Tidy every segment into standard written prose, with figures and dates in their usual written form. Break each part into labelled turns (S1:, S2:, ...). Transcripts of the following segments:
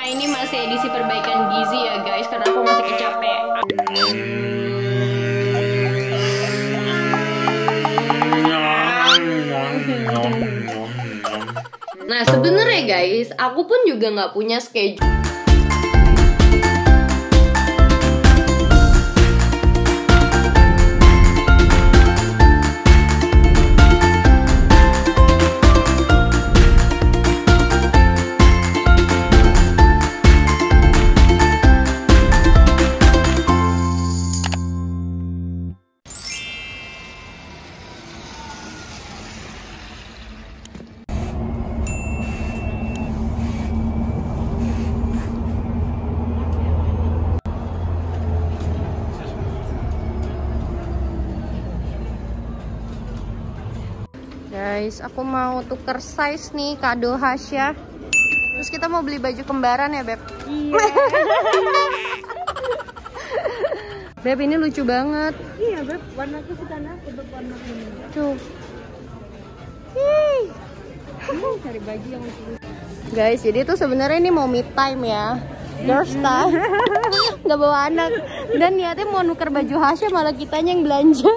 S1: ini masih edisi perbaikan gizi ya guys, karena aku masih kecapean. Nah sebenarnya guys, aku pun juga nggak punya schedule. Guys, aku mau tuker size nih kado Hasya. Terus kita mau beli baju kembaran ya, Beb?
S2: Iya.
S1: Beb, ini lucu banget.
S2: Iya, Beb. Warnaku suka aku, Beb, warna ini.
S1: Tuh.
S2: Cari baju yang lucu.
S1: Guys, jadi tuh sebenarnya ini mau me time ya. Girls time. Nggak bawa anak. Dan niatnya mau nuker baju Hasya, malah kitanya yang belanja.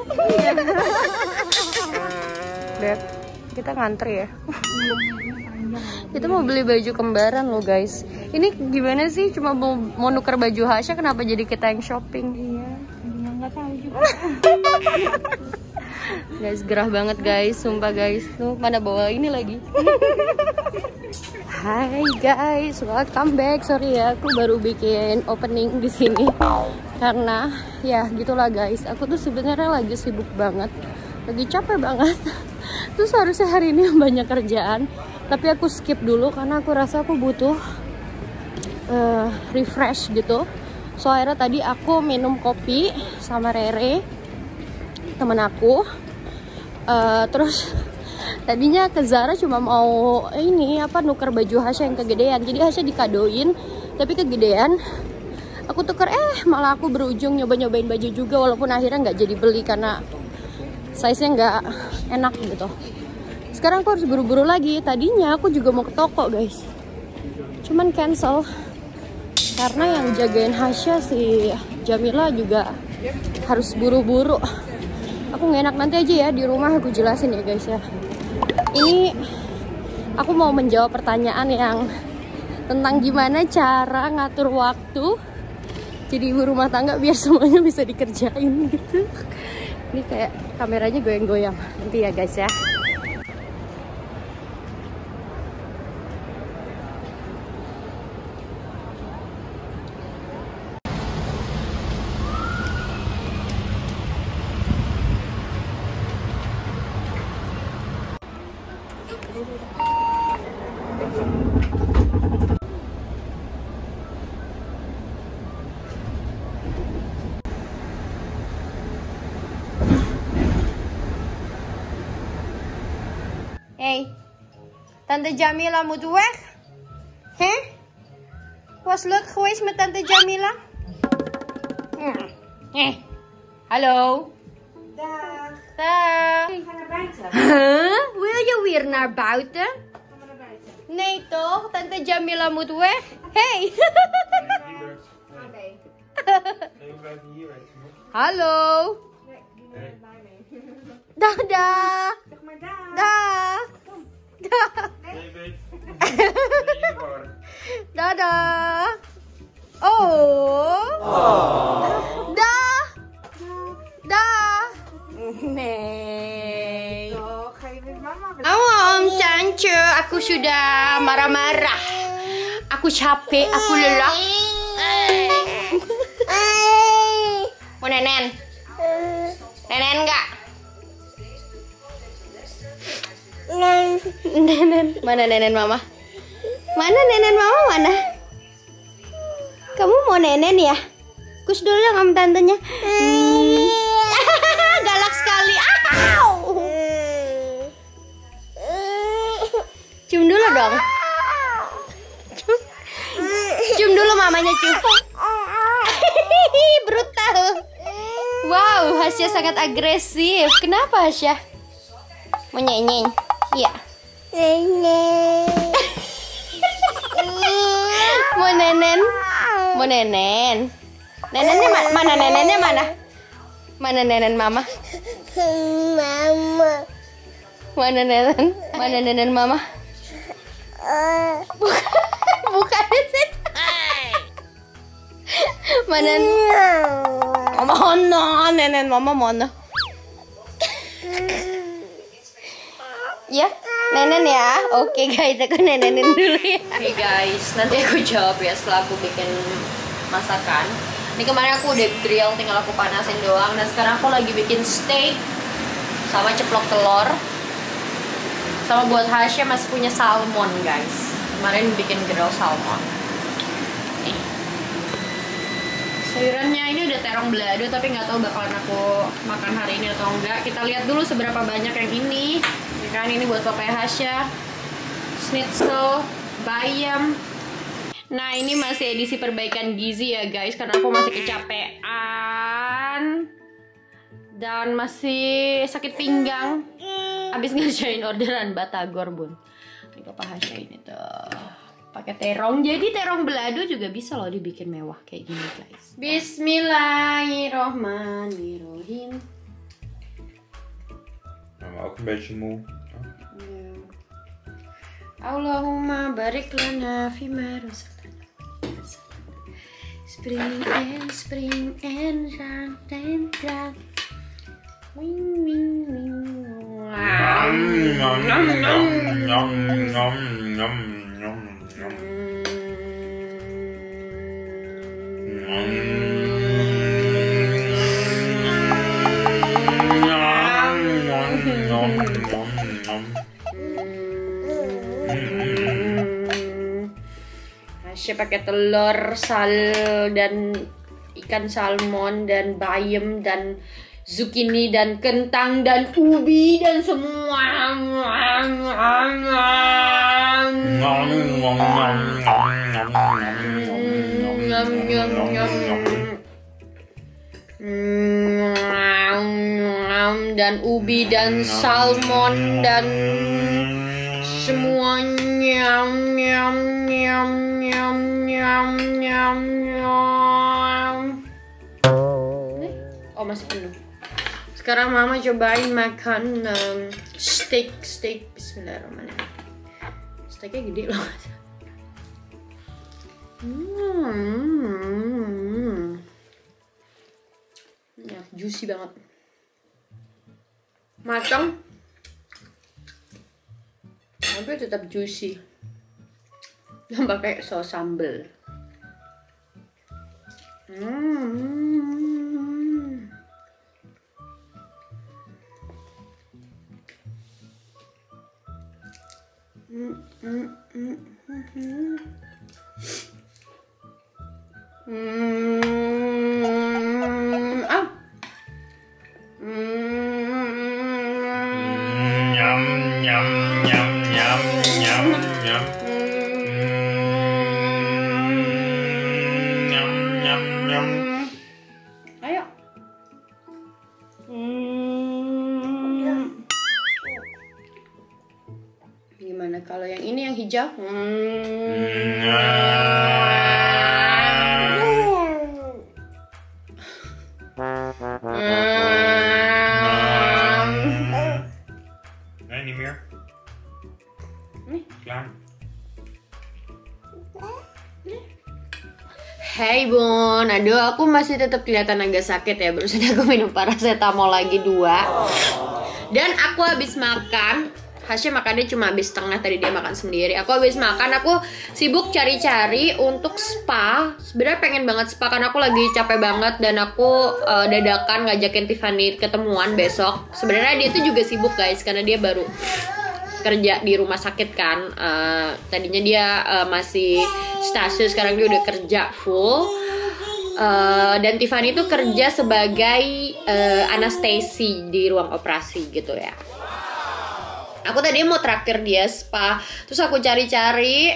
S1: Beb, kita ngantri ya. Kita mau beli baju kembaran loh guys. Ini gimana sih, cuma mau nuker baju Hasya, kenapa jadi kita yang shopping?
S2: Iya, nggak tahu juga.
S1: Guys, gerah banget guys, sumpah guys. Tuh, mana bawa ini lagi. Hai guys, welcome back. Sorry ya, aku baru bikin opening di sini. Karena ya gitulah guys, aku tuh sebenarnya lagi sibuk banget. Lagi capek banget. Terus harusnya hari ini banyak kerjaan, tapi aku skip dulu karena aku rasa aku butuh refresh gitu. So akhirnya tadi aku minum kopi sama Rere, temen aku. Terus tadinya ke Zara cuma mau ini apa, nuker baju Hasya yang kegedean. Jadi Hasya dikadoin, tapi kegedean. Aku tuker, malah aku berujung nyoba-nyobain baju juga, walaupun akhirnya nggak jadi beli karena size-nya nggak enak gitu. Sekarang aku harus buru-buru lagi. Tadinya aku juga mau ke toko guys, cuman cancel karena yang jagain Hasya si Jamila juga harus buru-buru. Aku nggak enak, nanti aja ya di rumah aku jelasin ya guys ya. Ini aku mau menjawab pertanyaan yang tentang gimana cara ngatur waktu jadi ibu rumah tangga biar semuanya bisa dikerjain gitu. Ini kayak kameranya goyang-goyang. Nanti ya guys ya. Hey, Tante Jamila moet weg? Hè? Was leuk geweest met Tante Jamila? Hallo?
S2: Dag.
S1: Dag.
S2: Ik ga naar buiten.
S1: Huh? Wil je weer naar buiten?
S2: Ga maar naar buiten.
S1: Nee toch? Tante Jamila moet weg? Hey!
S2: Oké.
S3: Nee, we blijven hier even.
S1: Hallo?
S2: Nee, die ben ik blij mee.
S1: Dadah!
S2: Zeg maar dag.
S1: Dag! Dag!
S3: Nee, weet. Nee, waar.
S1: Dadah! Oh! Dah! Dah! Nee.
S2: Oh, ga je met mama
S1: Om Tante, aku sudah marah-marah. Aku capek, aku lelah. Mau nenen? Nenen enggak? Nenen. Mana nenen mama? Mana nenen mama mana? Kamu mau nenen ya? Kus dulu dong sama tantenya. Galak sekali. Cium dulu dong. Cium dulu mamanya, cium. Brutal. Wow, Hasya sangat agresif. Kenapa Hasya? Mau nyenyeng? Iya. Mau nenen? Mau nenen? Nenennya mana? Nenennya mana? Mana nenen mama?
S4: Mama.
S1: Mana nenen? Mana nenen mama? Bukan di situ. Mana? Mana nenen mama mana? Ya, nenen ya. Oke guys, aku nenenin dulu ya. Oke guys, nanti aku jawab ya setelah aku bikin masakan. Ini kemarin aku udah grill, tinggal aku panasin doang. Dan sekarang aku lagi bikin steak sama ceplok telur. Sama buat Hasya masih punya salmon guys. Kemarin bikin grill salmon. Nih. Sayurannya ini udah terong balado, tapi nggak tahu bakalan aku makan hari ini atau enggak. Kita lihat dulu seberapa banyak yang ini. Kan ini buat papaya Hasya, schnitzel, bayam. Nah ini masih edisi perbaikan gizi ya guys, karena aku masih kecapean dan masih sakit pinggang abis ngerjain orderan batagor bun. Ini papa Hasya ini tuh pakai terong, jadi terong balado juga bisa loh dibikin mewah kayak gini guys. Bismillahirrohmanirrohim.
S3: Ook een beetje moe.
S1: Allahumma barik lana fima razaqtana. Spring and run and run. Wing wing wing. Hasya pakai telur, dan ikan salmon dan bayam dan zucchini dan kentang dan ubi dan semua. Dan ubi dan salmon dan semuanya. Oh masih penuh. Sekarang mama cobain makan steak. Bismillahirrahmanirrahim. Steaknya gede loh. Ya, juicy banget. Matang tapi tetap juicy. Dan pakai saus sambal. Ayo. Gimana kalau yang ini yang hijau?
S3: Nee, niet meer. Klaar.
S1: Hai bun, aduh aku masih tetap kelihatan agak sakit ya. Barusan aku minum paracetamol lagi 2. Dan aku habis makan. Hasya makannya cuma habis setengah, tadi dia makan sendiri. Aku habis makan, aku sibuk cari-cari untuk spa. Sebenarnya pengen banget spa karena aku lagi capek banget. Dan aku dadakan ngajakin Tiffany ketemuan besok. Sebenarnya dia tuh juga sibuk guys, karena dia baru kerja di rumah sakit kan. Tadinya dia masih stasiun, sekarang dia udah kerja full. Dan Tiffany tuh kerja sebagai anestesi di ruang operasi gitu ya. Aku tadi mau traktir dia spa, terus aku cari-cari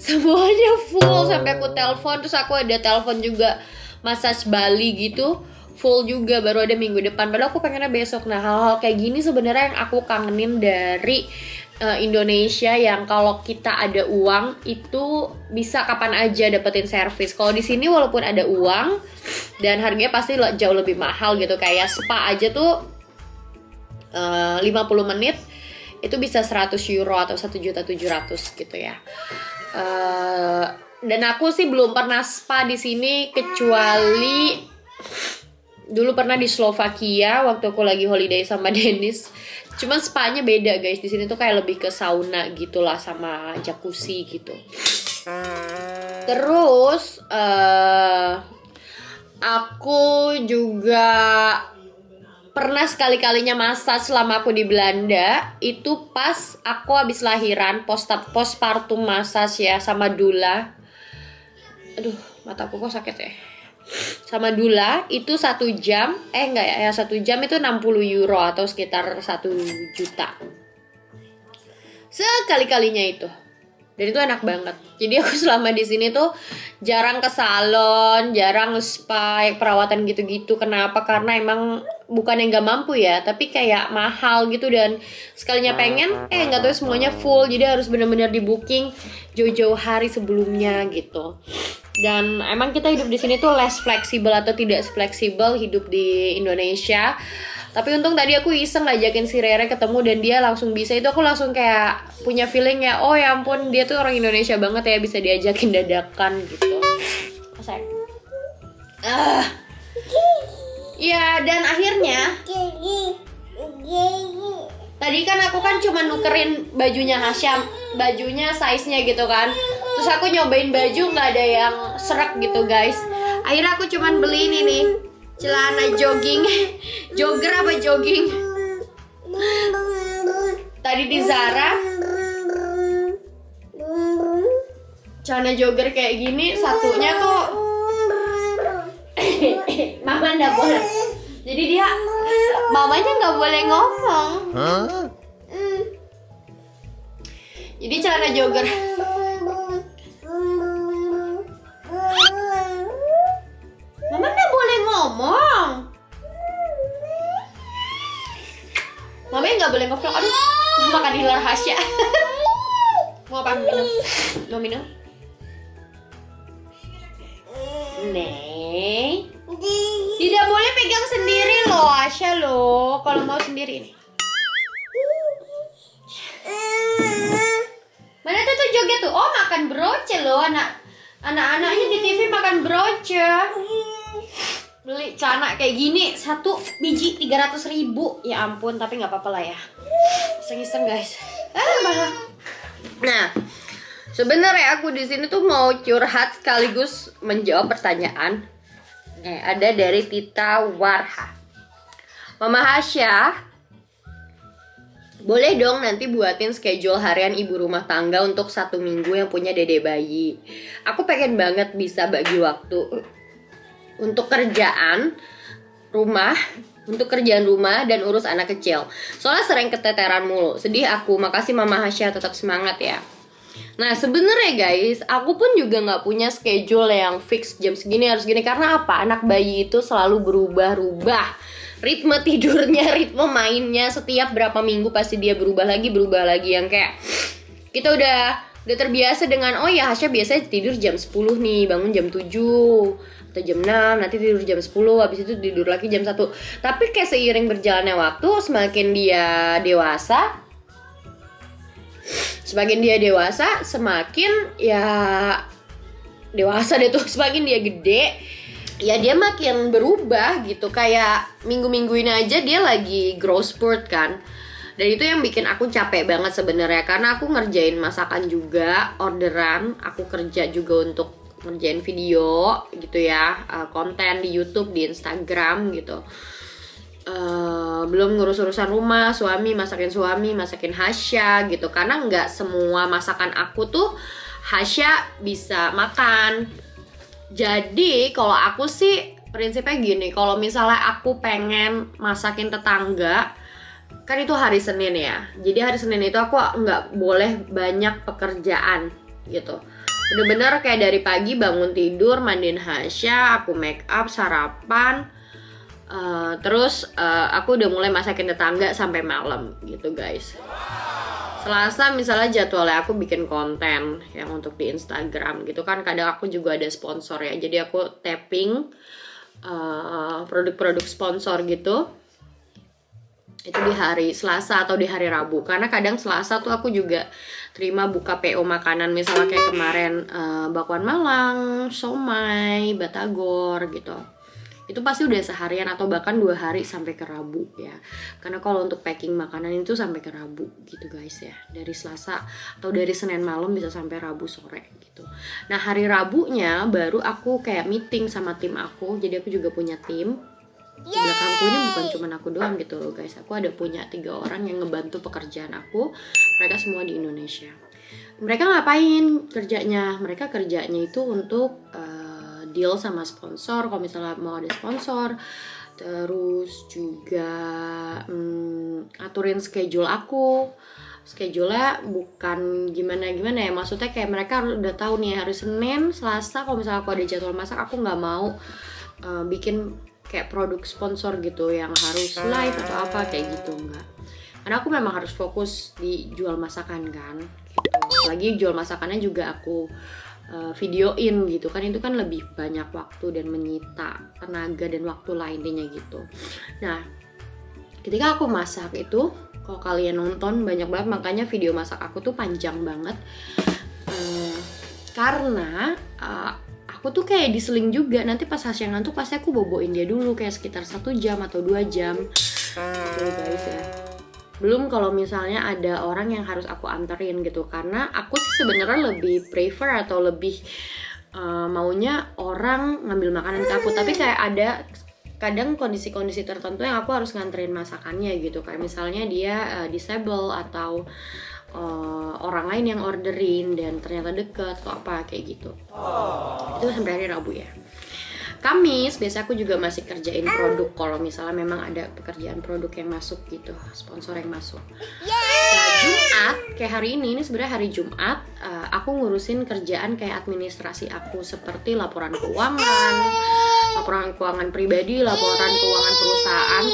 S1: semuanya full sampai aku telepon. Terus aku ada telepon juga massage Bali gitu, full juga, baru ada minggu depan. Padahal aku pengennya besok. Nah hal-hal kayak gini sebenarnya yang aku kangenin dari Indonesia yang kalau kita ada uang itu bisa kapan aja dapetin servis. Kalau di sini walaupun ada uang dan harganya pasti jauh lebih mahal gitu. Kayak spa aja tuh 50 menit itu bisa 100 euro atau 1.700.000 gitu ya. Dan aku sih belum pernah spa di sini kecuali dulu pernah di Slovakia waktu aku lagi holiday sama Dennis. Cuman spa-nya beda guys. Di sini tuh kayak lebih ke sauna gitulah sama jacuzzi gitu. Terus aku juga pernah sekali-kalinya massage selama aku di Belanda. Itu pas aku habis lahiran, postpartum massage ya sama doula. Aduh, mataku kok sakit ya. Sama doula itu 1 jam, enggak ya 1 jam itu 60 euro atau sekitar 1 juta. Sekali-kalinya itu. Dan itu enak banget. Jadi aku selama di sini tuh jarang ke salon, jarang spa, perawatan gitu-gitu. Kenapa? Karena emang bukan yang gak mampu ya, tapi kayak mahal gitu. Dan sekalinya pengen, nggak tahu semuanya full. Jadi harus benar-benar di booking jauh-jauh hari sebelumnya gitu. Dan emang kita hidup di sini tuh less fleksibel atau tidak fleksibel hidup di Indonesia. Tapi untung tadi aku iseng ngajakin si Rere ketemu dan dia langsung bisa. Itu aku langsung kayak punya feeling ya, oh ya ampun dia tuh orang Indonesia banget ya, bisa diajakin dadakan gitu. Ya dan akhirnya tadi kan aku kan cuma nukerin bajunya Hasya, bajunya size-nya gitu kan. Terus aku nyobain baju nggak ada yang serak gitu guys. Akhirnya aku cuman beli ini nih, celana jogging, jogger apa jogging. Tadi di Zara, celana jogger kayak gini, satunya tuh mama nggak boleh. Jadi dia, mamanya nggak boleh ngomong. Jadi celana jogger. Mama nggak boleh ngomong. Mamanya nggak boleh ngevlog. Aduh, makan di luar Hasya. Mau apa? Minum? Mau minum? Nih. Tidak boleh pegang sendiri loh, Hasya loh. Kalau mau sendiri nih. Mana tuh joget tuh? Oh, makan broce loh anak-anaknya di TV makan broce. Beli celana kayak gini 1 biji 300.000. Ya ampun, tapi nggak apa-apa lah ya. Iseng-iseng guys. Malah. Nah, sebenarnya aku di sini tuh mau curhat sekaligus menjawab pertanyaan. Ada dari Tita Warha. Mama Hasya, boleh dong nanti buatin schedule harian ibu rumah tangga untuk 1 minggu yang punya dede bayi. Aku pengen banget bisa bagi waktu untuk kerjaan rumah dan urus anak kecil. Soalnya sering keteteran mulu. Sedih aku. Makasih Mama Hasya, tetap semangat ya. Nah sebenarnya guys, aku pun juga nggak punya schedule yang fix jam segini harus gini. Karena apa? Anak bayi itu selalu berubah-ubah. Ritme tidurnya, ritme mainnya setiap berapa minggu pasti dia berubah lagi. Yang kayak kita udah terbiasa dengan, oh ya Hasya biasanya tidur jam 10 nih, bangun jam 7 atau jam 6, nanti tidur jam 10, habis itu tidur lagi jam 1. Tapi kayak seiring berjalannya waktu, semakin dia dewasa, semakin ya dewasa deh tuh, semakin dia gede, ya dia makin berubah gitu. Kayak minggu-minggu ini aja dia lagi growth spurt kan. Dan itu yang bikin aku capek banget sebenarnya, karena aku ngerjain masakan juga, orderan, aku kerja juga untuk ngerjain video gitu ya, konten di YouTube, di Instagram gitu. Belum ngurus-urusan rumah, masakin Hasya gitu. Karena nggak semua masakan aku tuh Hasya bisa makan. Jadi kalau aku sih prinsipnya gini, kalau misalnya aku pengen masakin tetangga, kan itu hari Senin ya. Jadi hari Senin itu aku nggak boleh banyak pekerjaan gitu. Bener-bener kayak dari pagi bangun tidur, mandiin Hasya, aku make up, sarapan, terus aku udah mulai masakin tetangga sampai malam gitu guys. Selasa misalnya jadwalnya aku bikin konten yang untuk di Instagram gitu kan, kadang aku juga ada sponsor ya, jadi aku tapping produk-produk sponsor gitu itu di hari Selasa atau di hari Rabu, karena kadang Selasa tuh aku juga terima buka PO makanan, misalnya kayak kemarin bakwan Malang, somai, batagor gitu. Itu pasti udah seharian atau bahkan 2 hari sampai ke Rabu ya, karena kalau untuk packing makanan itu sampai ke Rabu gitu guys ya, dari Selasa atau dari Senin malam bisa sampai Rabu sore gitu. Nah hari Rabunya baru aku kayak meeting sama tim aku, jadi aku juga punya tim. Di belakangku ini bukan cuma aku doang gitu loh guys, aku ada punya 3 orang yang ngebantu pekerjaan aku, mereka semua di Indonesia. Mereka ngapain kerjanya? Mereka kerjanya itu untuk deal sama sponsor, kalau misalnya mau ada sponsor, terus juga aturin schedule aku. Schedule-nya bukan gimana-gimana ya, maksudnya kayak mereka udah tahu nih hari Senin, Selasa kalau misalnya aku ada jadwal masak, aku nggak mau bikin kayak produk sponsor gitu yang harus live atau apa kayak gitu, enggak. Karena aku memang harus fokus di jual masakan kan gitu. Lagi jual masakannya juga aku videoin gitu kan, itu kan lebih banyak waktu dan menyita tenaga dan waktu lainnya gitu. Nah ketika aku masak itu, kalau kalian nonton banyak banget, makanya video masak aku tuh panjang banget karena aku tuh kayak diseling juga, nanti pas Hasya ngantuk pasti aku boboin dia dulu kayak sekitar 1 jam atau 2 jam gitu guys ya. Belum kalau misalnya ada orang yang harus aku anterin gitu, karena aku sih sebenarnya lebih prefer atau lebih maunya orang ngambil makanan ke aku, tapi kayak ada kadang kondisi-kondisi tertentu yang aku harus nganterin masakannya gitu, kayak misalnya dia disable atau orang lain yang orderin dan ternyata deket atau apa kayak gitu. Itu sampai hari Rabu ya. Kamis biasa aku juga masih kerjain produk kalau misalnya memang ada pekerjaan produk yang masuk gitu, sponsor yang masuk. Nah Jumat kayak hari ini sebenarnya hari Jumat, aku ngurusin kerjaan kayak administrasi aku seperti laporan keuangan pribadi, laporan keuangan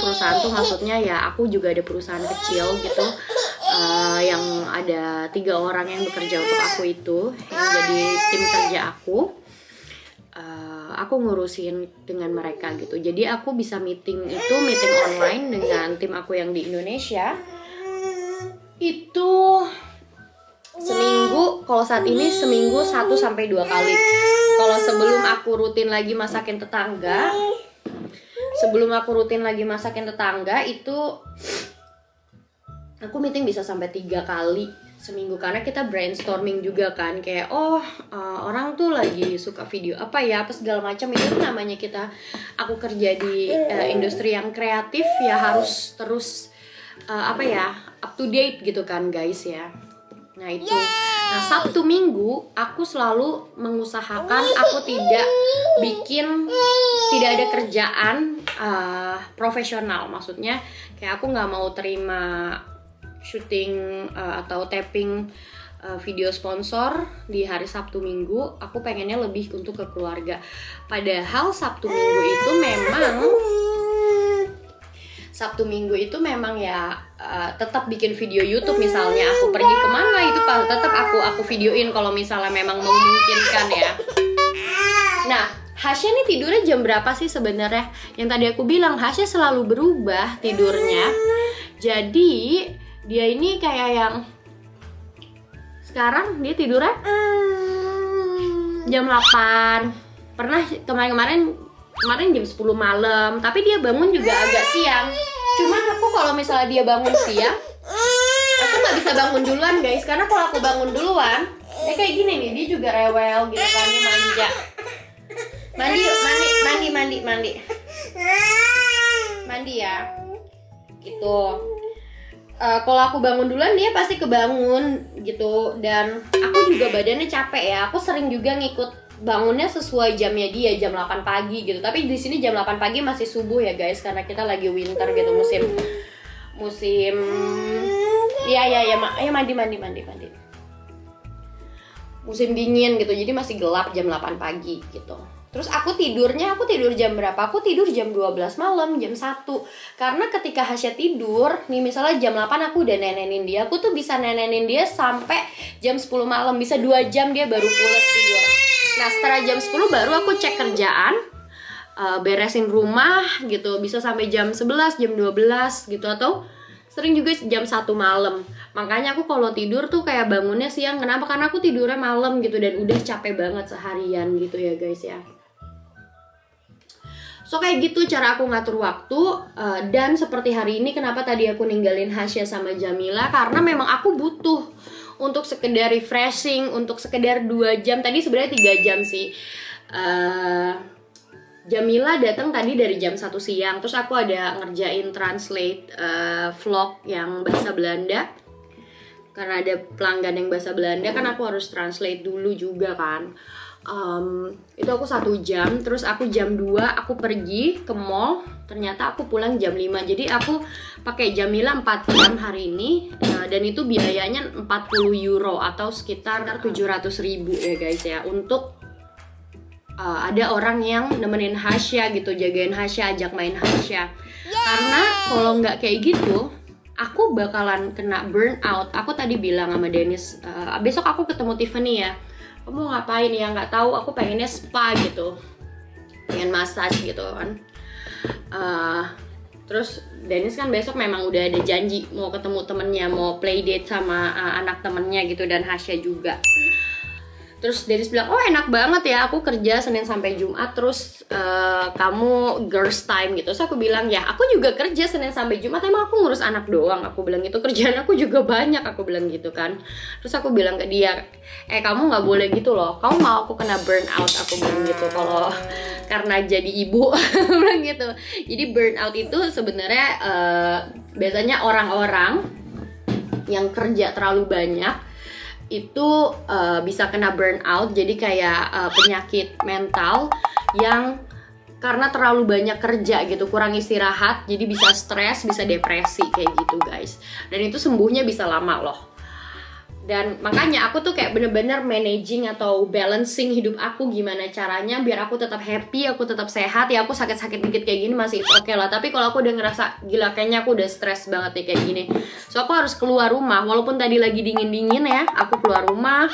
S1: perusahaan tuh maksudnya ya aku juga ada perusahaan kecil gitu yang ada 3 orang yang bekerja untuk aku itu, yang jadi tim kerja aku. Aku ngurusin dengan mereka gitu, jadi aku bisa meeting online dengan tim aku yang di Indonesia itu seminggu. Kalau saat ini seminggu 1 sampai 2 kali. Kalau sebelum aku rutin lagi masakin tetangga itu aku meeting bisa sampai 3 kali seminggu, karena kita brainstorming juga kan, kayak orang tuh lagi suka video apa ya, apa segala macam. Itu namanya aku kerja di industri yang kreatif ya, harus terus up to date gitu kan guys ya. Nah itu, nah Sabtu Minggu aku selalu mengusahakan aku tidak ada kerjaan profesional, maksudnya kayak aku nggak mau terima syuting atau tapping video sponsor di hari Sabtu Minggu. Aku pengennya lebih untuk ke keluarga. Padahal Sabtu Minggu itu memang ya tetap bikin video YouTube, misalnya aku pergi kemana itu tetap aku videoin kalau misalnya memang memungkinkan ya. Nah Hasya nih tidurnya jam berapa sih sebenarnya? Yang tadi aku bilang Hasya selalu berubah tidurnya. Jadi dia ini kayak yang sekarang dia tidurnya jam 8. Pernah kemarin jam 10 malam, tapi dia bangun juga agak siang. Cuman aku kalau misalnya dia bangun siang, aku nggak bisa bangun duluan guys, karena kalau aku bangun duluan ya kayak gini nih, dia juga rewel gitu kan, dia manja. Mandi ya gitu. Kalau aku bangun duluan dia pasti kebangun gitu, dan aku juga badannya capek ya. Aku sering juga ngikut bangunnya sesuai jamnya dia, jam 8 pagi gitu. Tapi di sini jam 8 pagi masih subuh ya guys, karena kita lagi winter gitu, musim. Ya mandi. musim dingin gitu, jadi masih gelap jam 8 pagi gitu. Terus aku tidur jam berapa? Aku tidur jam 12 malam, jam 1. Karena ketika Hasya tidur, nih misalnya jam 8 aku udah nenenin dia, aku tuh bisa nenenin dia sampai jam 10 malam, bisa 2 jam dia baru pulas tidur. Nah setelah jam 10 baru aku cek kerjaan, beresin rumah gitu, bisa sampai jam 11, jam 12 gitu, atau sering juga jam 1 malam. Makanya aku kalau tidur tuh kayak bangunnya siang. Kenapa? Karena aku tidurnya malam gitu dan udah capek banget seharian gitu ya guys ya. So kayak gitu cara aku ngatur waktu. Dan seperti hari ini kenapa tadi aku ninggalin Hasya sama Jamila, karena memang aku butuh untuk sekedar refreshing, untuk sekedar 2 jam. Tadi sebenarnya 3 jam sih. Jamila datang tadi dari jam 1 siang. Terus aku ada ngerjain translate vlog yang bahasa Belanda. Karena ada pelanggan yang bahasa Belanda kan aku harus translate dulu juga kan. Itu aku 1 jam. Terus aku jam 2 aku pergi ke mall. Ternyata aku pulang jam 5. Jadi aku pakai Jamila 4 jam hari ini. Dan itu biayanya 40 euro atau sekitar 700.000 ya guys ya. Untuk ada orang yang nemenin Hasya gitu, jagain Hasya, ajak main Hasya. Karena kalau nggak kayak gitu, aku bakalan kena burnout. Aku tadi bilang sama Dennis, besok aku ketemu Tiffany ya. Kamu ngapain ya? Nggak tahu. Aku pengennya spa gitu, pengen massage gitu kan. Terus Dennis kan besok memang udah ada janji mau ketemu temennya, mau play date sama anak temennya gitu, dan Hasya juga. Terus Dennis bilang, oh enak banget ya, aku kerja Senin sampai Jumat, terus kamu girls time gitu. Terus aku bilang, ya aku juga kerja Senin sampai Jumat, emang aku ngurus anak doang. Aku bilang gitu, kerjaan aku juga banyak, aku bilang gitu kan. Terus aku bilang ke dia, kamu gak boleh gitu loh, kamu mau aku kena burnout, aku bilang gitu. Kalau karena jadi ibu, bilang gitu. Jadi burnout itu sebenarnya biasanya orang-orang yang kerja terlalu banyak itu bisa kena burnout, jadi kayak penyakit mental yang karena terlalu banyak kerja gitu, kurang istirahat, jadi bisa stres, bisa depresi kayak gitu guys. Dan itu sembuhnya bisa lama loh. Dan makanya aku tuh kayak bener-bener managing atau balancing hidup aku, gimana caranya biar aku tetap happy, aku tetap sehat. Ya aku sakit-sakit dikit kayak gini masih oke lah, tapi kalau aku udah ngerasa gila kayaknya aku udah stres banget nih kayak gini, so aku harus keluar rumah. Walaupun tadi lagi dingin-dingin ya, aku keluar rumah,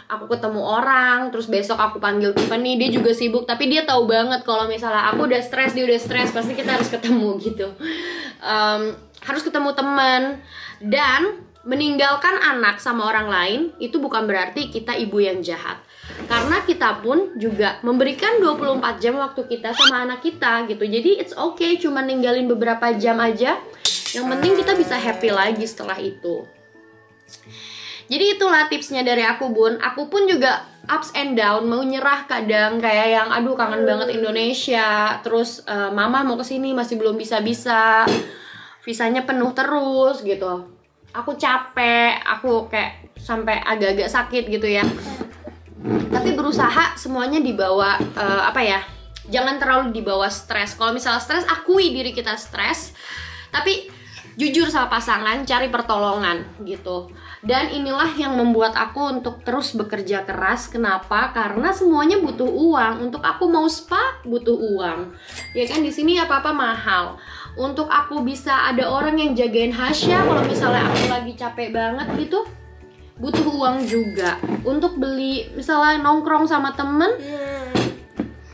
S1: aku ketemu orang. Terus besok aku panggil Tiffany, dia juga sibuk, tapi dia tahu banget kalau misalnya aku udah stres, dia udah stres, pasti kita harus ketemu gitu. Harus ketemu teman. Dan meninggalkan anak sama orang lain itu bukan berarti kita ibu yang jahat. Karena kita pun juga memberikan 24 jam waktu kita sama anak kita gitu. Jadi it's okay cuma ninggalin beberapa jam aja. Yang penting kita bisa happy lagi setelah itu. Jadi itulah tipsnya dari aku bun. Aku pun juga ups and down, mau nyerah kadang, kayak yang aduh kangen banget Indonesia. Terus mama mau kesini masih belum bisa-bisa, visanya penuh terus gitu. Aku capek, aku kayak sampai agak-agak sakit gitu ya. Tapi berusaha semuanya dibawa jangan terlalu dibawa stres. Kalau misalnya stres, akui diri kita stres, tapi jujur sama pasangan, cari pertolongan gitu. Dan inilah yang membuat aku untuk terus bekerja keras. Kenapa? Karena semuanya butuh uang. Untuk aku mau spa butuh uang, ya kan, di sini apa-apa mahal. Untuk aku bisa ada orang yang jagain Hasya kalau misalnya aku lagi capek banget gitu, butuh uang juga. Untuk beli misalnya nongkrong sama temen,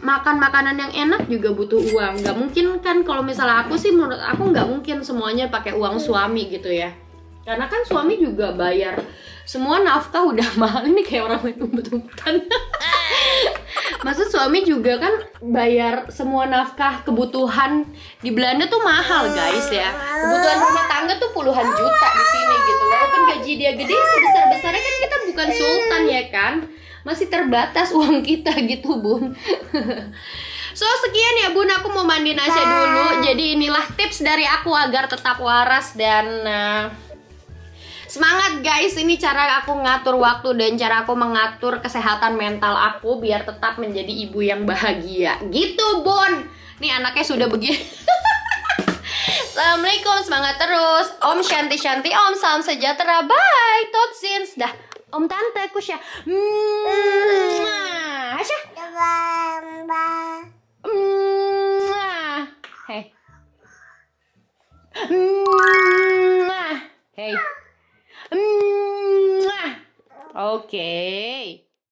S1: makan makanan yang enak juga butuh uang. Gak mungkin kan, kalau misalnya aku sih, menurut aku gak mungkin semuanya pakai uang suami gitu ya. Karena kan suami juga bayar semua nafkah, udah mahal. Ini kayak orang main umpet-umpetan. Maksud suami juga kan bayar semua nafkah, kebutuhan di Belanda tuh mahal guys ya. Kebutuhan rumah tangga tuh puluhan juta di sini gitu. Walaupun gaji dia gede, sebesar-besarnya kan kita bukan sultan ya kan. Masih terbatas uang kita gitu bun. So sekian ya bun, aku mau mandi Hasya dulu. Jadi inilah tips dari aku agar tetap waras dan semangat guys. Ini cara aku ngatur waktu dan cara aku mengatur kesehatan mental aku biar tetap menjadi ibu yang bahagia gitu bun. Nih anaknya sudah begini. Assalamualaikum, semangat terus. Om Shanti Shanti, Om salam sejahtera. Bye, tot zins. Dah. Om tante, kus ya.